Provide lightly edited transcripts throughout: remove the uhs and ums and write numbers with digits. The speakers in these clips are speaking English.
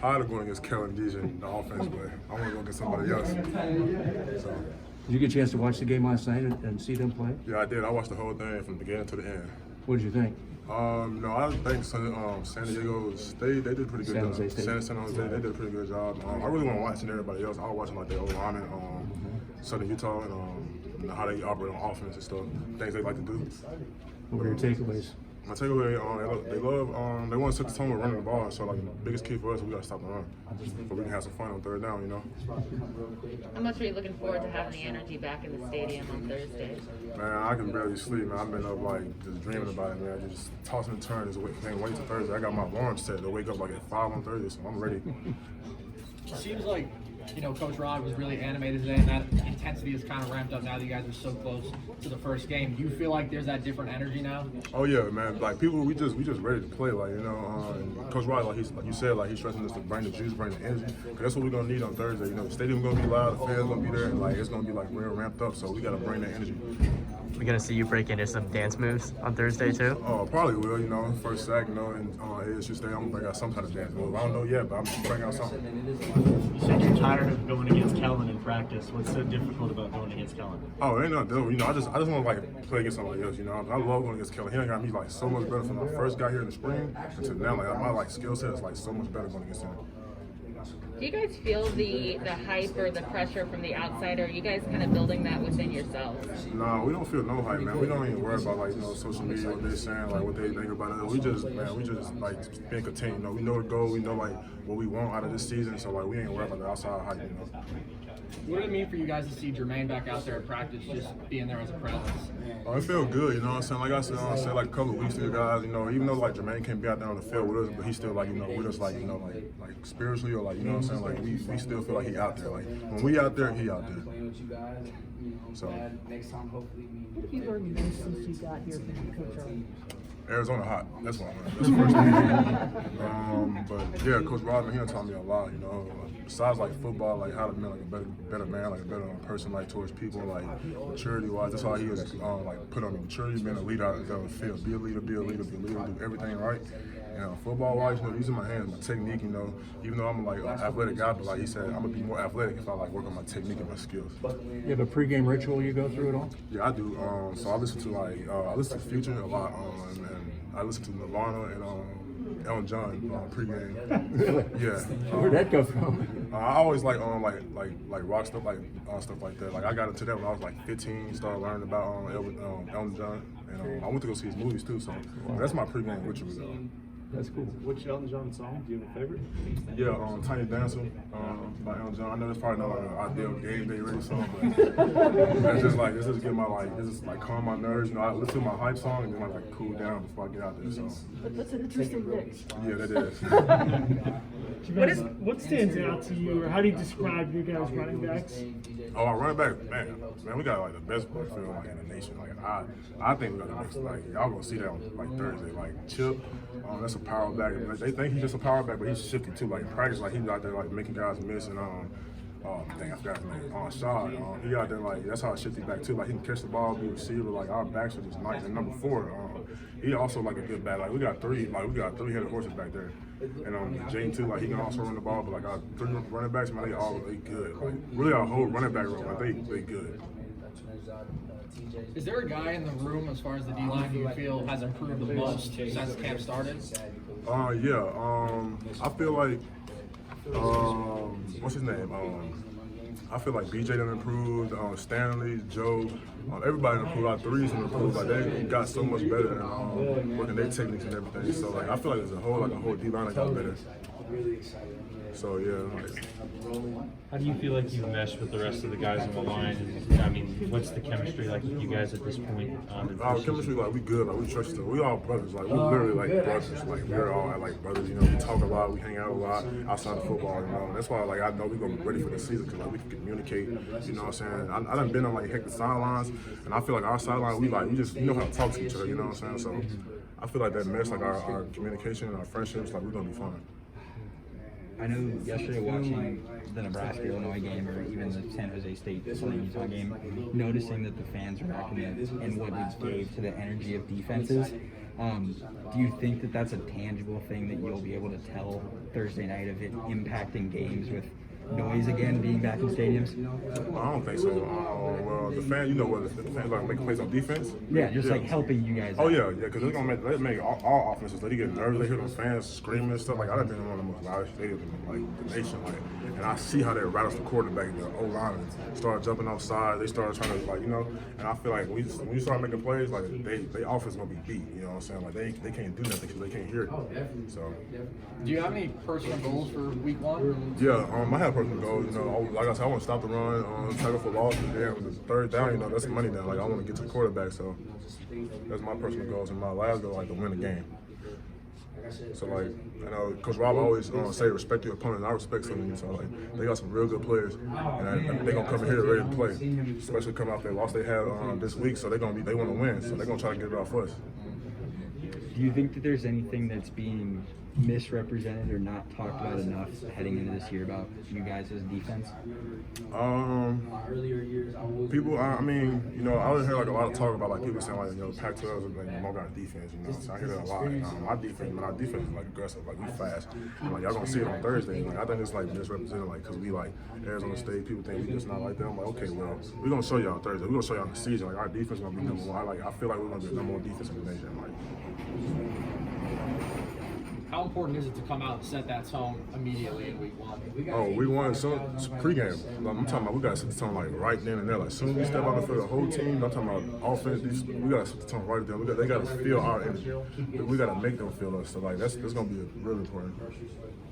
tired of going against Kellen and DJ in the offense, but I want to go against somebody else. So, did you get a chance to watch the game last night and see them play? yeah, I did. I watched the whole thing from the beginning to the end. What did you think? No, I think San Diego's they did a pretty good job. San Jose, they did a pretty good job. I really want to watch everybody else. I was watching like the old linemen, Southern Utah, and how they operate on offense and stuff, things they like to do. What were your takeaways? My takeaway, they want to set the tone with running the ball. So like the biggest key for us, we got to stop the run, so we can have some fun on third down. You know. How much are you looking forward to having the energy back in the stadium on Thursday? Man, I can barely sleep, man. I've been up like just dreaming about it, man. Just tossing and turning. Can't wait till Thursday. I got my alarm set to wake up like at 5 on Thursday, so I'm ready. It seems like, you know, Coach Rod was really animated today, and that intensity is kind of ramped up now that you guys are so close to the first game. Do you feel like there's that different energy now? Oh yeah, man. Like people, we just ready to play. Like Coach Rod, like you said, like he's stressing us to bring the juice, bring the energy. Cause that's what we're gonna need on Thursday. You know, the stadium's gonna be loud, the fans gonna be there, and like it's gonna be like real ramped up. So we gotta bring that energy. We're gonna see you break into some dance moves on Thursday too. Oh, probably will. You know, first sack, you know, and ASU State, I'm gonna bring out some kind of dance move. I don't know yet, but I'm gonna bring out something. You said you're tired of going against Kellen in practice. What's so difficult about going against Kellen? Oh, it ain't nothing. You know, I just want to like play against somebody else. You know, I love going against Kellen. He got me like so much better from when I first got here in the spring until now. Like my like skill set is like so much better going against him. Do you guys feel the hype or the pressure from the outside, or are you guys kind of building that within yourselves? Nah, we don't feel no hype, man. We don't even worry about like social media, what they're saying, like what they think about it. We just like being content. You know, we know the goal. We know like what we want out of this season. So like we ain't worried about the outside hype. You know. What did it mean for you guys to see Jermaine back out there at practice, just being there as a presence? Oh, it felt good, you know what I'm saying? Like I said, like a couple of weeks ago, guys, you know, even though like Jermaine can't be out there on the field with us, but he's still like, you know, with us, like, you know, like spiritually or like, you know what I'm saying? Like we still feel like he out there. Like when we out there, he out there. So. What have you learned most since you got here from Coach Rod? Arizona hot. That's what I learned. That's the first thing. But yeah, Coach Rodman, he done taught me a lot. You know, besides like football, like how to be like a better man, like a better person, like towards people, like maturity wise. That's how he was like put on the maturity, being a leader out there on the field. Be a leader, do everything right. And football wise, you know, using my hands, my technique, you know, even though I'm like an athletic guy, but like he said, I'm gonna be more athletic if I like work on my technique and my skills. You have a pregame ritual you go through at all? Yeah, I do. So I listen to I listen to Future a lot, and I listen to Nirvana and Elton John pregame. Really? Yeah. Where'd that go from? I always like rock stuff stuff like that. Like I got into that when I was like 15, started learning about Elton John, and I went to go see his movies too. So that's my pregame ritual. That's cool. Which Elton John song? Do you have a favorite? Yeah, Tiny Dancer by Elton John. I know it's probably not like an ideal game day ready song, but it's just like, this is get my this is like calm my nerves. You know, I listen to my hype song and then I like cool down before I get out there. So But that's an interesting mix. yeah, that is. What stands out to you, or how do you describe your guys' running backs? Oh, our running back, man, we got like the best backfield like in the nation. Like I think we got the next. Like y'all gonna see that on like Thursday. Like Chip, that's a power back. Like, they think he's just a power back, but he's shifty too. Like in practice, like he's out there like making guys miss and dang, I forgot his name. Shad, he out there like that's how a shifty back too. Like he can catch the ball, be a receiver. Like our backs are just nice. And number 4, he also like a good back. Like we got 3-headed horses back there. And Jane too, like he can also run the ball. But like our 3 running backs, man, they good. Like really our whole running back room, like they good. Is there a guy in the room, as far as the D-line, who you feel has improved the most since camp started? I feel like, what's his name? I feel like BJ done improved, Stanley, Joe, everybody done improved. Our 3s done improved. Like they got so much better working their techniques and everything. So like I feel like there's a whole D-line that got better. So yeah. How do you feel like you mesh with the rest of the guys on the line? I mean, what's the chemistry like with you guys at this point? Our chemistry, like we good, like we trust each other. We all brothers, like we literally like brothers. Like we're all like brothers, you know. We talk a lot, we hang out a lot outside of football, you know. And that's why like I know we're gonna be ready for the season because like we can communicate. You know what I'm saying? I done been on like hectic sidelines, and I feel like our sideline, we just know how to talk to each other. You know what I'm saying? So I feel like that mesh, like our communication and our friendships, like we're gonna be fine. I know yesterday watching the Nebraska-Illinois game or even the San Jose State-Southern Utah game, noticing that the fans were back in and what it gave to the energy of defenses, Do you think that that's a tangible thing that you'll be able to tell Thursday night of it impacting games with noise again being back in stadiums? I don't think so. Well, the fans, you know what, the fans like making plays on defense. Yeah, just like helping you guys. Oh out. yeah, because they're gonna make all offenses. They get nervous. They hear those fans screaming and stuff. Like I've been in one of the most loudest stadiums in like the nation, like, and I see how they rattles the quarterback and the O-line and start jumping offside. They start trying to like, you know, and I feel like when you start making plays, like they offense gonna be beat. You know what I'm saying? Like they can't do nothing because they can't hear it. So. Do you have any personal goals for week 1? Yeah, I have personal goals. You know, like I said, I want to stop the run, tackle for loss, and then the third down, you know, that's money down. Like I want to get to the quarterback, so that's my personal goals. And my last goal, like to win the game. So like, you know, Coach Rob always say respect your opponent. And I respect some of them. So like, they got some real good players, and they gonna come in here ready to play. Especially coming out there, loss they had this week, so they want to win. So they're gonna try to get it off us. Do you think that there's anything that's being misrepresented or not talked about enough heading into this year about you guys as defense? People, I mean, you know, I would hear like a lot of talk about like people saying like, you know, Pac-12 is like more got defense, you know. So I hear that a lot. And, our defense is like aggressive, like we fast. And, like y'all gonna see it on Thursday. Like I think it's like misrepresented, like because we like Arizona State. People think we just not like them. Like okay, well, we're gonna show y'all on Thursday. We're gonna show y'all in the season. Like our defense gonna be number one. Like I feel like we're gonna be the number one defense in the nation. Like. How important is it to come out and set that tone immediately in week 1? Oh, we won some pregame. Like, I'm talking about we got to set the tone like right then and there. Like, as soon as we step out for the whole team, I'm talking about offense. We got to set the tone right there. They got to feel our energy. We got to make them feel us. So like that's going to be really important.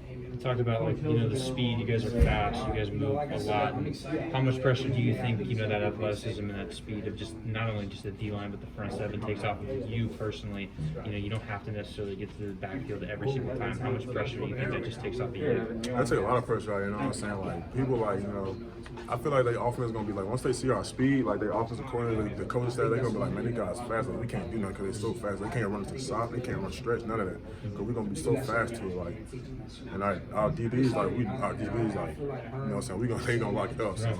You talked about like, you know, the speed. You guys are fast. You guys move a lot. How much pressure do you think, you know, that athleticism and that speed of just not only just the D-line but the front seven takes off of you personally? You know, you don't have to necessarily get to the backfield every single time. How much pressure do you think that just takes off of you? That take a lot of pressure out, you know what I'm saying? Like people like, you know, I feel like their offense is gonna be like once they see our speed, like their offensive coordinator, the coaching staff, they're gonna be like, man, these guys fast. Like we can't do nothing because they're so fast. They can't run to the side, they can't run stretch, none of that. Because we're gonna be so fast to it, like. And our DBs like you know what I'm saying, they gonna lock it up. So.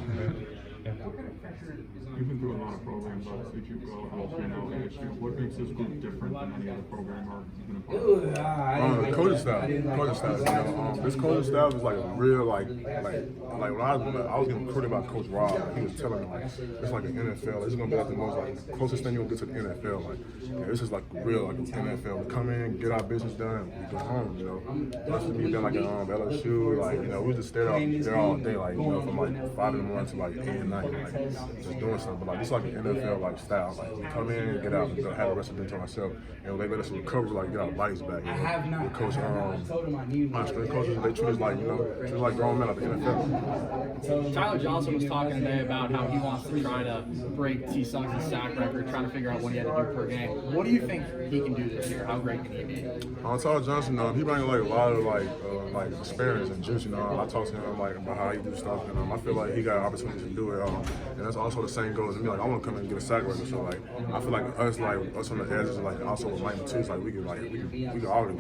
You've been through a lot of programs, obviously, you go out, you know, ASU. What makes this group different than any other program or you've been a part of? Coaching staff, you know, this coaching staff is like a real, like when I was getting recruited by Coach Rob, like, he was telling me, like, it's like an NFL, it's gonna be like the most, like, closest thing you'll get to the NFL, like, yeah, this is like real, like an NFL. We come in, get our business done, we go home, you know. That's me done like at LSU, like, you know, we just stayed out there all day, like, you know, from like 5 in the morning to like 8 at night, like, just doing something. But like it's like an NFL like style. Like we come in, get out, and have the rest of the day to ourselves. And they let us recover, like get our bodies back. You know? The coach, my strength coaches, they treat us like, you know, treat us like grown men at the NFL. Tyler Johnson was talking today about how he wants to try to break T. Suggs' sack record, trying to figure out what he had to do per game. What do you think he can do this year? How great can he be? Tyler Johnson, he brings like a lot of like experience and juice. You know, I talk to him like about how he do stuff, and I feel like he got an opportunity to do it. And that's also the same goal as me. Like I want to come in and get a sack record. So like I feel like us on the edges, like also with Mike too. Like we can all do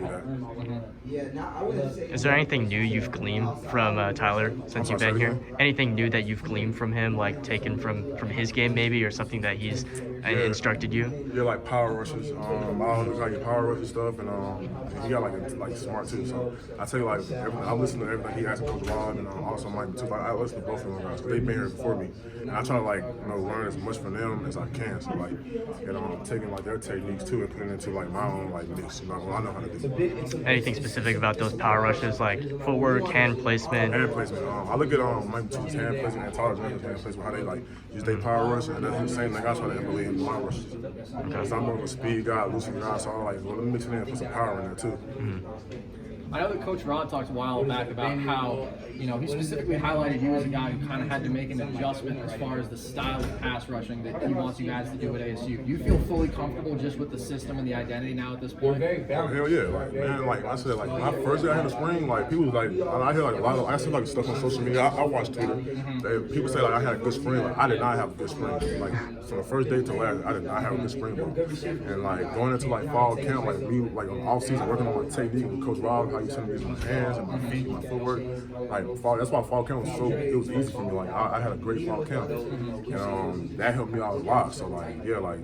that. Is there anything new you've gleaned from Tyler since you've been here? Anything new that you've gleaned from him, like taken from his game maybe, or something that he's instructed you? Yeah, like power rushes. I don't know how you power rush and stuff, and he got like smart too. So I tell you, like I listen to everything he asks Coach Rod and also Mike too. Like I listen to both of them guys because they've been here before me, and I try to like learn as much from them as I can. So like taking like their techniques too and putting it into like my own like mix. You know, what I know how to do. Anything specific about those power rushes, like footwork, hand placement? Hand placement. I look at Mike Too's hand placement and Tyler's hand placement, how they like use their power rush, and that's the same thing I try to implement in my rushes. Because I'm more of a speed guy, loosen guy, so I'm like, well, let me mix it in and put some power in there too. Mm-hmm. I know that Coach Rod talked a while back about how, you know, he specifically highlighted you as a guy who kind of had to make an adjustment as far as the style of pass rushing that he wants you guys to do at ASU. Do you feel fully comfortable just with the system and the identity now at this point? Oh, hell yeah. Like, man, like I said, like when I first got in the spring, like people was like, I hear like a lot of, I see like stuff on social media. I watch Twitter. People say like I had a good spring. Like I did not have a good spring. Like from the first day to last, I did not have a good spring ball. And like going into like fall camp, like we like on off season working on my technique with Coach Rob, how you tell me my hands and my feet, my footwork. Like that's why fall camp was it was easy for me. Like I had a great fall camp, and that helped me out a lot. So like yeah, like.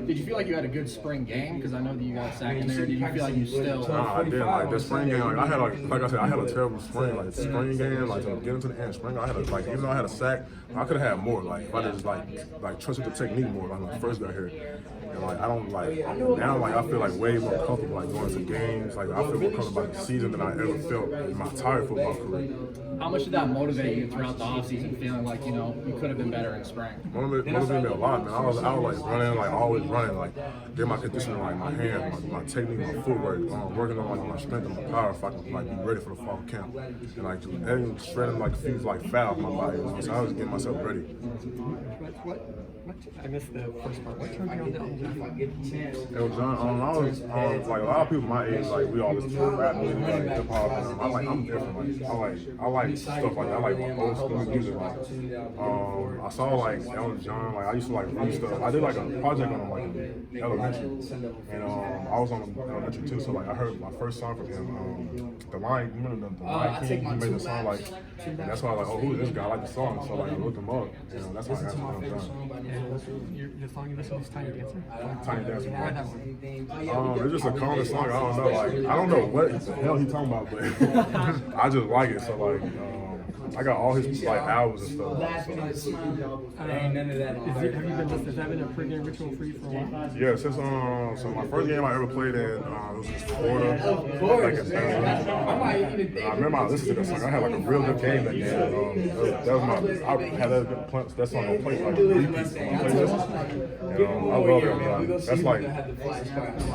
Did you feel like you had a good spring game? Because I know that you got sacked in there. Did you feel like you still? Nah, I did. Like the spring game, like I had like I said, I had a terrible spring. Like spring game, like to get into the end spring, I had even though I had a sack, I could have had more. Like if I just like trusted the technique more. Like when I first got here, and like I don't like now. Like I feel like way more comfortable like going to games. Like I feel more comfortable about the season than I ever felt in my entire football career. How much did that motivate you throughout the offseason, feeling like, you know, you could have been better in spring? Motivated me a lot, man. I was like running, like always running, like get my conditioning, like my hands, my technique, my footwork, working on like my strength and my power if I can like be ready for the fall camp. And like everything shredding like feels like fat off my body. So I was getting myself ready. What I missed the first part. What turned you on to Elton John? Elton John, I was like a lot of people my age, like we all listen to rap music, like hip hop. I'm different. Like I like stuff like that. I like old school music. Like I saw like Elton John. Like I used to like read stuff. I did like a project on him like in elementary, and I was on elementary too. So like I heard my first song from him. The Lion, remember the Lion King? He made the song like, and that's why I was like, oh, who is this guy? I like the song. So like I looked him up. That's how I got to Elton John. The song you listen to is Tiny Dancer? Tiny Dancer. Why that one? It's just a calming song. I don't know. Like I don't know what the hell he talking about, but I just like it. So like I got all his like albums and stuff. So. Have you been listening? Has that been a pregame ritual for you for a while? Yeah, since so my first game I ever played in was in Florida. Like I remember I listened to that song. I had like a real good game that game. That was my I had that song on play like repeat on my playlist. I love it. That's like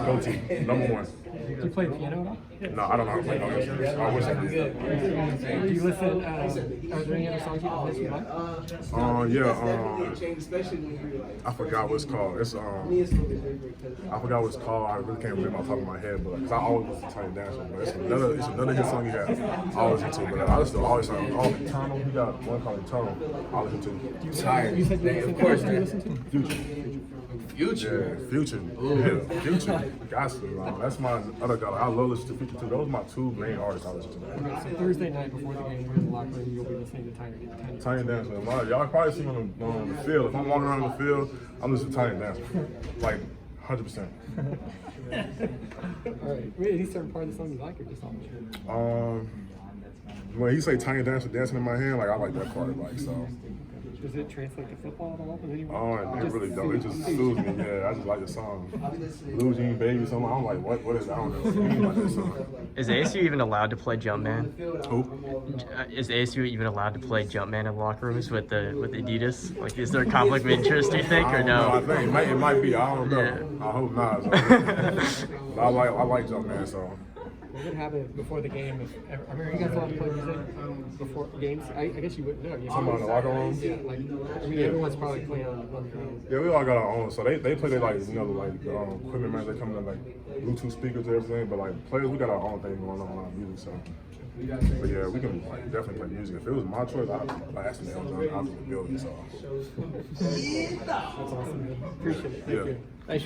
go-to #1. Do you play piano at all? No, I don't know how to play no instruments. I wish I did. Do you listen? Are there any other songs you listen to? I forgot what it's called. It's I forgot what it's called. I really can't remember off the top of my head, but because I always listen to Tiny Dancer. But it's another hit song he has. I always listen to. But I listen to always song. Eternal. He got one called Eternal. I listen to. You said you listen to? Of course, you listen to? Future. Yeah, Future. Yeah, Future. Got to. That's my other guy. I love listening to Future too. Those are my two main artists I listen to. Okay, so Thursday night before the game, we're in the locker room. You'll be listening to Tiny Dancer. Y'all probably see me on the field. If I'm walking around the field, I'm listening to Tiny Dancer. Like 100%. All right. Any certain part of the song you like or just all? When he say Tiny Dancer dancing in my hand, like I like that part. Like so. Does it translate to football at all? It really don't. It just soothes me. Yeah, I just like the song. Blue Jean Baby, something. I'm like, what is that? I don't know. Like that song. Is ASU even allowed to play Jumpman? Who? Is ASU even allowed to play Jumpman in locker rooms with Adidas? Like, is there a conflict of interest, do you think, or no? I think it might be. I don't know. Yeah. I hope not. So. But I like Jumpman, so. What would happen before the game? I mean, you guys allowed to play music before games? I guess you wouldn't know. Somebody in the locker room? Yeah, like, I mean, everyone's probably playing on the Yeah, we all got our own. So they play their, like, equipment, man. They come in, like, Bluetooth speakers and everything. But, like, players, we got our own thing going on our music, so. But, yeah, we can definitely play music. If it was my choice, I'd ask them to out of the building, so. That's awesome, man. Appreciate it. Thank you. Thanks.